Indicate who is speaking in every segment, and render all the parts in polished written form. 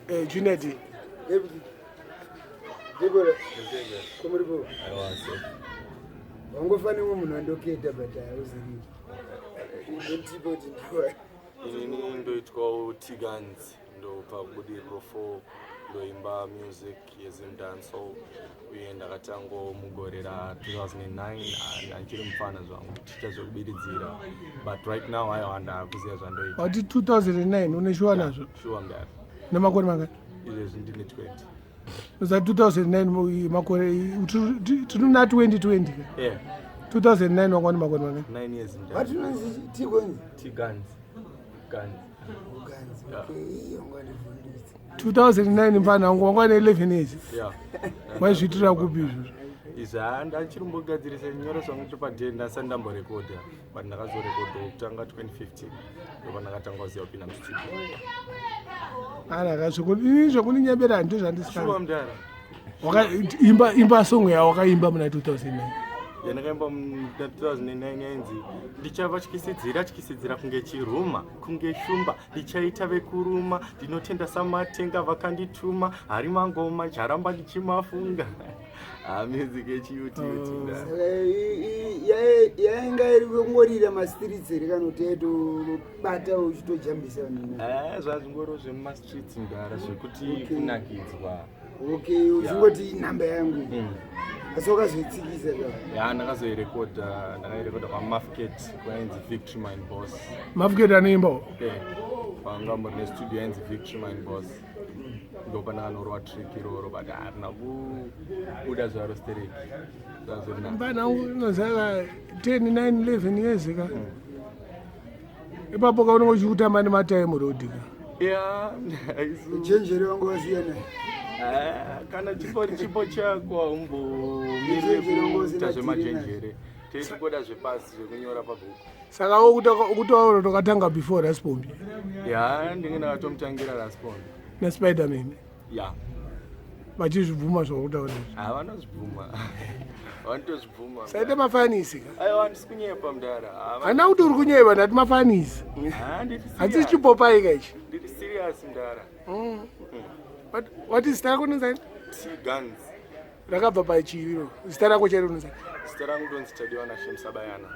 Speaker 1: Junedi.
Speaker 2: Debora. Come on, go. I'm going to find a woman and locate the better. I was in
Speaker 3: it called Gunz. No Pabudi Rofo, Loimba music, Zimdancehall. We end at Tango Mugorera 2009 and Chimimba as well. Teachers of Wedzera. But right now I wonder because there's
Speaker 1: What did 2009? Sure,
Speaker 3: sure I'm there.
Speaker 1: No Magribhi.
Speaker 3: It is in 2020.
Speaker 1: Was that 2009? Not 2020.
Speaker 3: Yeah.
Speaker 1: 2009 or 1 Magribhi.
Speaker 2: 9 years in what is it?
Speaker 3: Gunz.
Speaker 2: Okay,
Speaker 1: 2009 mfana ngongwane 11 years.
Speaker 3: Yeah.
Speaker 1: Why should you go
Speaker 3: and I chirumbo gadzirise nyoro song chipadenda sandambo recorder but ndakazo record kutanga 2015 ndoba ndakatanga ziya kupinda mustudio
Speaker 1: ana kasukuni izvo kuninyembera ndo zvandisika
Speaker 3: shuwa mdara
Speaker 1: imba song yawo wakaimba muna 2009
Speaker 3: yanakaimba muna 2009 yanzi ndichava chikisidzira kunge chiruma kunge shumba ndichaita vekuruma ndinotenda samatenga vakandituma hari mangoma charamba ndichimafunga music yechiyuti
Speaker 2: yainga iri kungorira mastreets iri kanoteto bata uchitojambisa
Speaker 3: zvazvingoro zvemumastreets mdara zvekuti kunakidzwa
Speaker 2: okay uchingoti namba yangu asi wakazvitsikisa
Speaker 3: ndakazoirekodha pamafket kwainzi victory mine boss
Speaker 1: mafket anoimbawo
Speaker 3: panga muri nestudio yainzi victory mine boss ndopanakanorowa trick iroro but harina kubuda zvaro stereki
Speaker 1: mbana unozaka 10 9 11 years ka ipapo kaunenge uchikutamba nematime Roddie
Speaker 2: chenjeri wangu wasiyana
Speaker 3: kana chipo chako haumbomirekuita zvemajenjere teitokoda zvepasi zvekunyora pabhuku
Speaker 1: saka ukutaura tokatanga before Raspombi
Speaker 3: ndinge ndakatomutangira Raspombi
Speaker 1: neSpiderman vachizvibvuma zvakutaura
Speaker 3: vanozvibvuma vanotozvibvuma
Speaker 1: saite mafanisi
Speaker 3: aiwa ndisi kunyepa mdara
Speaker 1: hana kuti uri kunyepa ndati mafanisi hatisi chipopai kaichi
Speaker 3: ndiri serious mdara
Speaker 1: what is zita rako nonzani
Speaker 3: Gunz
Speaker 1: rakabva pachiviro zita rako chari unonzani
Speaker 3: zita rangu ndonzi Tadiwana Shemsabayana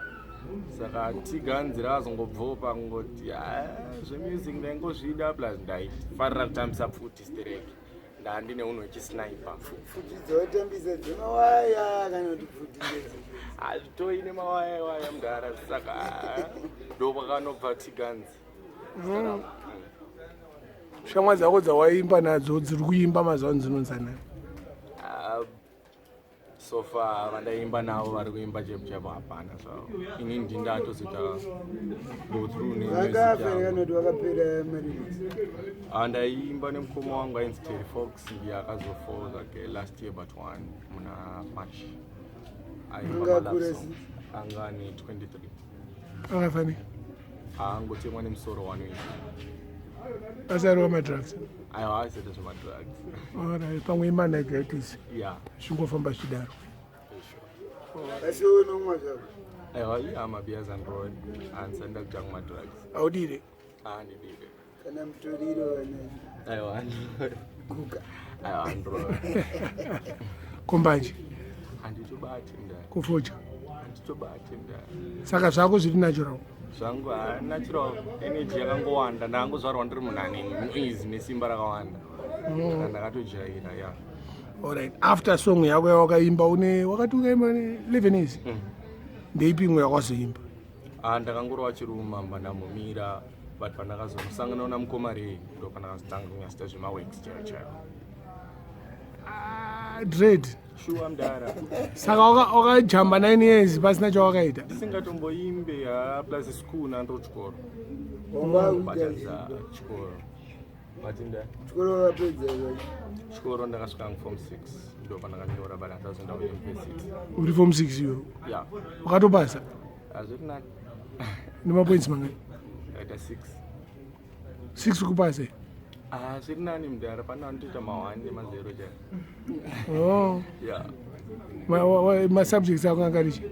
Speaker 3: saka Gunz rakazongobvawo pangoti zvemusic ndaingozvida plus ndaifarira kutambisa pfuti stereki ndandine unhu wechisniper
Speaker 2: pfuti dzawatambisa dzemawaya kana kuti pfuti
Speaker 3: hazvitoi nemawaya mudhara saka ndokwakanobva Gunz
Speaker 1: shamwa dzako dzawaimba nadzo dziri kuimba mazuva dzinonzana
Speaker 3: so far vandaimba navo vari kuimba chepo hapana zvavo ini ndindatozoita go through
Speaker 2: nemusic wakapera maririzi
Speaker 3: ndaiimba nemukoma wangu ainzi Terry Fox ndiye akazofall like last year but one muna March anga ni 23
Speaker 1: angafani
Speaker 3: angotemwa nemusoro wanoita
Speaker 1: asariwa madrugs
Speaker 3: aiwa aiseta zvemadrugs
Speaker 1: alright pamwe imanagaitis zvingofamba zvidaro
Speaker 2: asi unomwa zvako
Speaker 3: aiwa amabeers and road hansanda kuta kumadrugs
Speaker 1: audire
Speaker 3: ndidire
Speaker 2: kana mutoriro
Speaker 3: aiwa
Speaker 2: kuka
Speaker 3: aiwa android
Speaker 1: kombanje
Speaker 3: handitobati mdara
Speaker 1: kufocha
Speaker 3: handitobati mdara
Speaker 1: saka zvako zviri natural
Speaker 3: zvangu natural energy yakangowanda ndangozvarwa ndiri munhani muizi nesimba rakawanda ndakatojaira
Speaker 1: alright after song yako yawakaimba wakati ukaimba 11 years ndeipi imwe yakazoimba
Speaker 3: ndakangorova chiruma ndambomira but pandakazosanganawo namukomari ndo pandakazotanga kunyasita zvemaworks chaiwo
Speaker 1: dread
Speaker 3: shuwa mdara
Speaker 1: saka wakajamba 9 years pasina chawakaita
Speaker 3: ndisingatomboimbe plus school nando chikoro batadza chikoro batinda chikoro ndakasvika form 6 ndo pandakanyora but handazonda kuuniversity
Speaker 1: uri form 6 iwe wakatopasa
Speaker 3: hazvirinani
Speaker 1: nemapoints mangani
Speaker 3: aita
Speaker 1: 6 kupasa
Speaker 3: zviri nani mudhara pana vanotoita ma1 nema0
Speaker 1: masubjects ako anga richi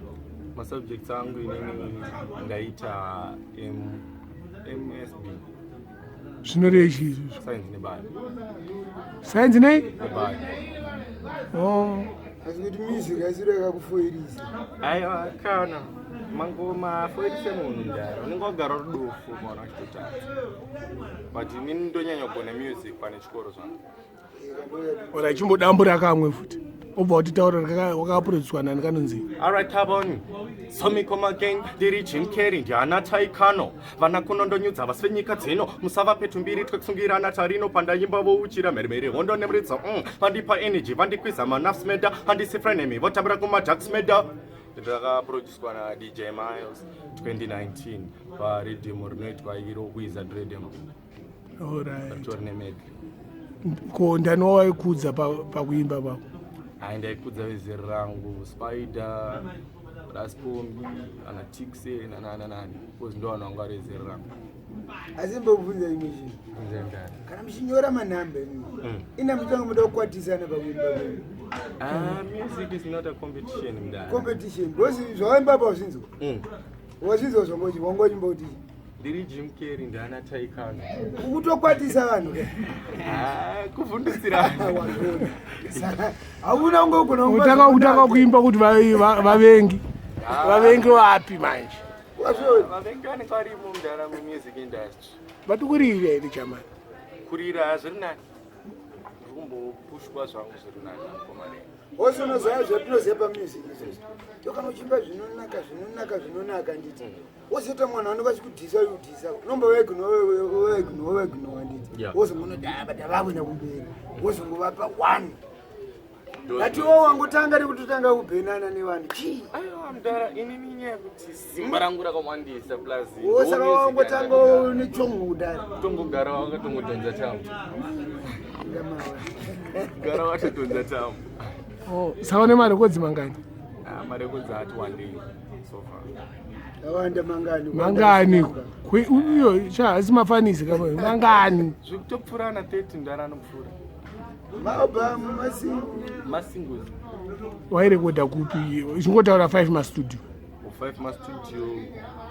Speaker 3: masubjects angu inini ndaita msb
Speaker 1: Zvinorechi izvozvo.
Speaker 3: Science nebali.
Speaker 1: Science nei?
Speaker 3: Nebali.
Speaker 1: Oh.
Speaker 2: Asi kuti music asireka kufoirisa.
Speaker 3: Aiwa kana. Mangoma foirise munhu ndara. Unenge wagara rudofu mwana wachitotata. But inini ndonyanya kugona music pane chikoro zvangu.
Speaker 1: Ora chimbodambura kamwe futi. Obva utitaura wakaproducwa nani kanonzi.
Speaker 3: Alright Tabon. So me come again. Diri Jim Carrey ndiana taikano. Vana kunondonyudza vasvenyika dzino. Musava petumbiri twekungirana tarino pandayimba vouchira meremere hondo nemritsa. Vandipa energy vandikwiza manafs meda handisi frenemy votambira kuma Jax meda. Ndakaproducwa na DJ Miles 2019 paridhimu rinoitwa iro Hwezha Dreadem.
Speaker 1: Alright.
Speaker 3: Torne medley.
Speaker 1: Ko ndanowaikudza pakuimba pako.
Speaker 3: Ndaikudza vezera rangu Spider, Raspombi, ana Tixi nani. Because ndo vanhu vanga vezera rangu.
Speaker 2: Asi mbobvunza imwe chinhu. Kana muchinyora manhamba ina muchanga muda kukwatisana pakuimba kwenu.
Speaker 3: Music is not a competition mdana.
Speaker 2: Competition. Because zvawaimba pazvinzo. Wazvinzo zvongochi wangochimboti.
Speaker 3: Ndiri Jim Carrey ndana taikano.
Speaker 2: Kutokwatisa vanhu.
Speaker 3: Kuvhundusira.
Speaker 2: Hauna ungogona
Speaker 1: utaka kuimba kuti vavengi. Vavengi wapi manje?
Speaker 3: Vavengi vanenge varimo mdana mumusic industry.
Speaker 1: Vatikurira here chamani?
Speaker 3: Kurira zviri nani. Kumbopushwa zvangu zviri nani komare.
Speaker 2: Wosonoziva zvatinoziva pamusic izvozvo. Tokana uchimba zvinonaka nditi. Wosita mwana anenge achikudhisa udhisa. Unomba wegnova nditi. Wozongonoti vavena kumberi. Wozongovapa 1. Ngatiwo wangotanga nekutotanga kubhenana nevanhu.
Speaker 3: Aiwa mdara inini nyaya kuti simba rangu rakamwandisa plus.
Speaker 2: Wosaka wangotanga nechongo kudai.
Speaker 3: Tongogara wakatongodonza tamu. Gara watodonza tamu.
Speaker 1: Saka nemarekodzi mangani?
Speaker 3: Marekodzi ati 1 day so far.
Speaker 2: Awanda
Speaker 1: mangani uyo chasi mafanisi kama mangani
Speaker 3: zvekutopfurana 30 ndara anopfura
Speaker 2: maalbum
Speaker 3: masingles
Speaker 1: wairekodha kupi chingotaura 5 mastudio
Speaker 3: 5 mastudio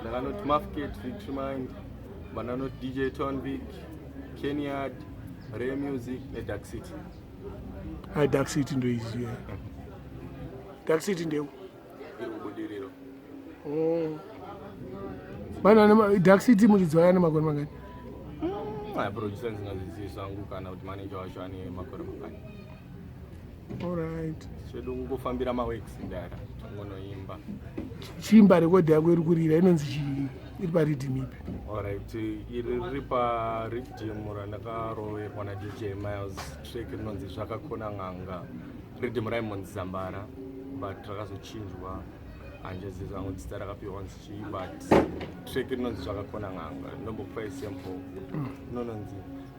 Speaker 3: ndakanoti Mafket Victory Mind vananoti DJ Tonvik Kenyard Ray Music neDark City.
Speaker 1: Dark City ndoiziva. Dark City ndeu
Speaker 3: irikubudiriro.
Speaker 1: Vanhu Dark City muchidziva ane makore mangani?
Speaker 3: Producer ndingazizivi zvangu kana kuti manager wacho ane makore mangani.
Speaker 1: Alright.
Speaker 3: Chedu kungofambira maweeks ndara tongonoimba.
Speaker 1: Chimba rekodhi yako iri kurira inonzi chii? Iri paridhimu ipi?
Speaker 3: Alright, iri paridhimu randakaroverwa naDJ Miles. Track rinonzi zvakakona ng'anga. Ridhimu raimonzi Zambara but rakazochinjwa. Anjezi zangu dzita rakapiwa nzichi but track rinonzi zvakakona ng'anga. Ndombokupa sample. Nononzi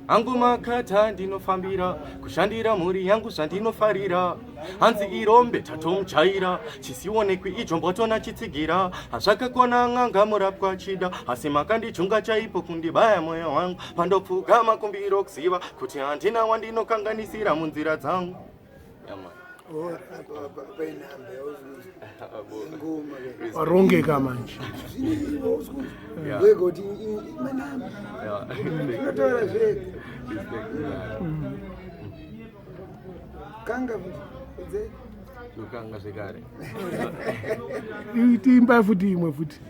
Speaker 3: angu makata ndinofambira kushandira mhuri yangu zvandinofarira hanzi irombe tatomuchaira chisionekwi icho mbotona chitsigira hazvakakona ng'anga murapwa chida asi makandijunga chaipo kundibaya mweya wangu pandopfugama kumbiro kuziva kuti handina wandinokanganisira munzira dzangu.
Speaker 1: warongeka manje
Speaker 2: wegoti manamba unotaura zvega kanga
Speaker 3: lukanga zvekare
Speaker 1: tiimba futi imwe futi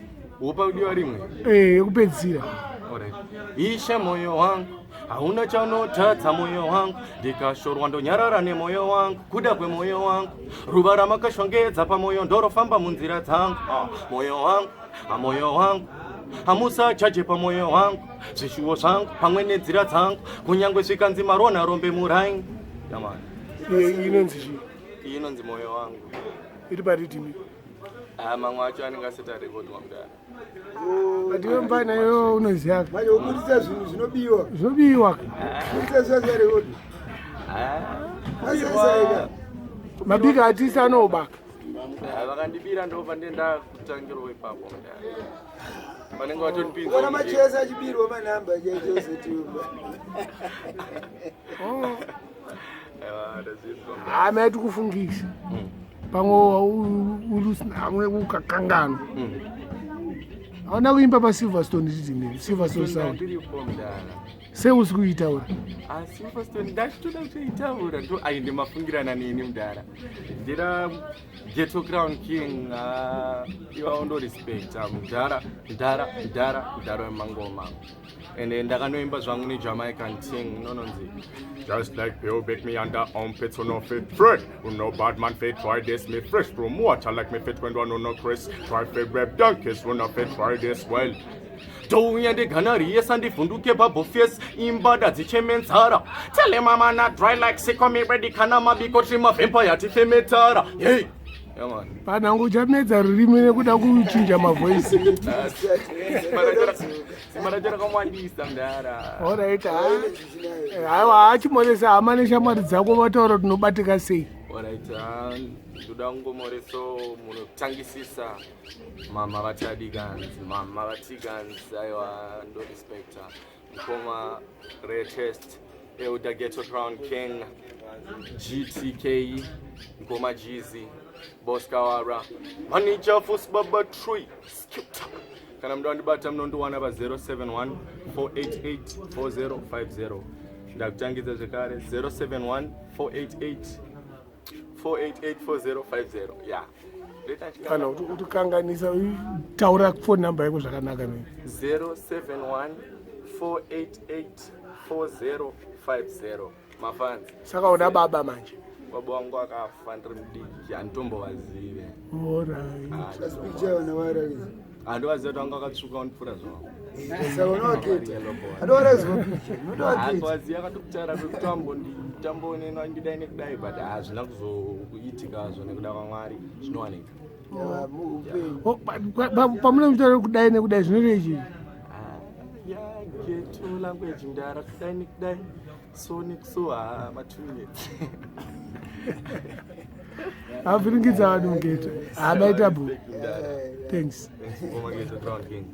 Speaker 3: upa kudiwa rimwe
Speaker 1: yekupedzisira.
Speaker 3: Ishe moyo wangu hauna chanotadza moyo wangu ndikashorwa ndonyarara nemoyo wangu kuda kwemoyo wangu ruva ramakashongedza pamoyo ndorofamba munzira dzangu moyo wangu moyo wangu hamusachaje pamoyo wangu zvishuwo zvangu pamwe nenzira dzangu kunyange zvikanzi marona rombe muraini yamani
Speaker 1: inonzi chii?
Speaker 3: iyi inonzi moyo wangu
Speaker 1: iri paridhimi
Speaker 3: mamwe acho anenge asati arekodwa mudara
Speaker 1: batiwe mbana yo unoziva
Speaker 2: manje ubudisa zvinhu zvinobiwa ubudisa zvazarekodwa asasaika
Speaker 1: mabika atisi anobaka
Speaker 3: vakandibira ndobva ndenda kutangirwa ipapo mudara vanenge vatonipinza
Speaker 2: ona machesa achibirwa manhamba chaizosetiumba
Speaker 1: maiti kufungisa pamwe ulusina ukakangano hauna kuimba pasilverstone titi Silverstone Sound. seusi kuitaura
Speaker 3: asi pastori ndachitoda kutoitaura to aindemafungirana neni mudhara ndira ghetto crown king iwa undorespecta mudhara wemangoma ende ndakanoimba zvangu nejamaican ting nononzi just like Bill bake me under armpits no fit Fred no bad man fit try this me fresh from water like me fit when one no Chris try fit rap donkeys when no fit try this well touya ndeganariyesa ndivhunduke babofes imbada dzichemenzara tell mama not dry like Sheckom ready kana mabiko trimavempire tifemetara hey
Speaker 1: panhangu uchamedza rurimi nekuda kuchinja mavhoisi
Speaker 3: simarachara kamwandisa mudhara
Speaker 1: orit haiwa achimonesa hama neshamwari dzako vataura tinobatika sei
Speaker 3: orit ndoda kungomoreso munotangisisa mama vatiganzi aiwa ndorespecta mukoma retest euda ghetto crown king GTK mukoma Jeezy Boskawara manager Fusbaba Tree Skipta kana mndu andibata mnondowana pa 071 488 4050 ndakutangidza zvekare 071 488 4050 yeah
Speaker 1: kana utikanganisa taura phone number yako zvakanaka
Speaker 3: 071 488 4050 mafans
Speaker 1: saka uda baba manje
Speaker 3: baba wangu akafa ndiri mudiki handitombovazive handivaziva kuti wanga akatsvuka undipfuura zvavaziva akatokutaura kwekutambo nditambonena ndidai nekudai but hazvina kuzoitikazvo nekuda kwamwari zvinowanika
Speaker 1: pamune mutaura kudai nekudai zvinorei chii
Speaker 3: geto language ndara kudai nekudai so nekuso ma2 minutes
Speaker 1: avhiringidza vanhu mugeto haabaita bu thanks
Speaker 3: Ghetto Crown King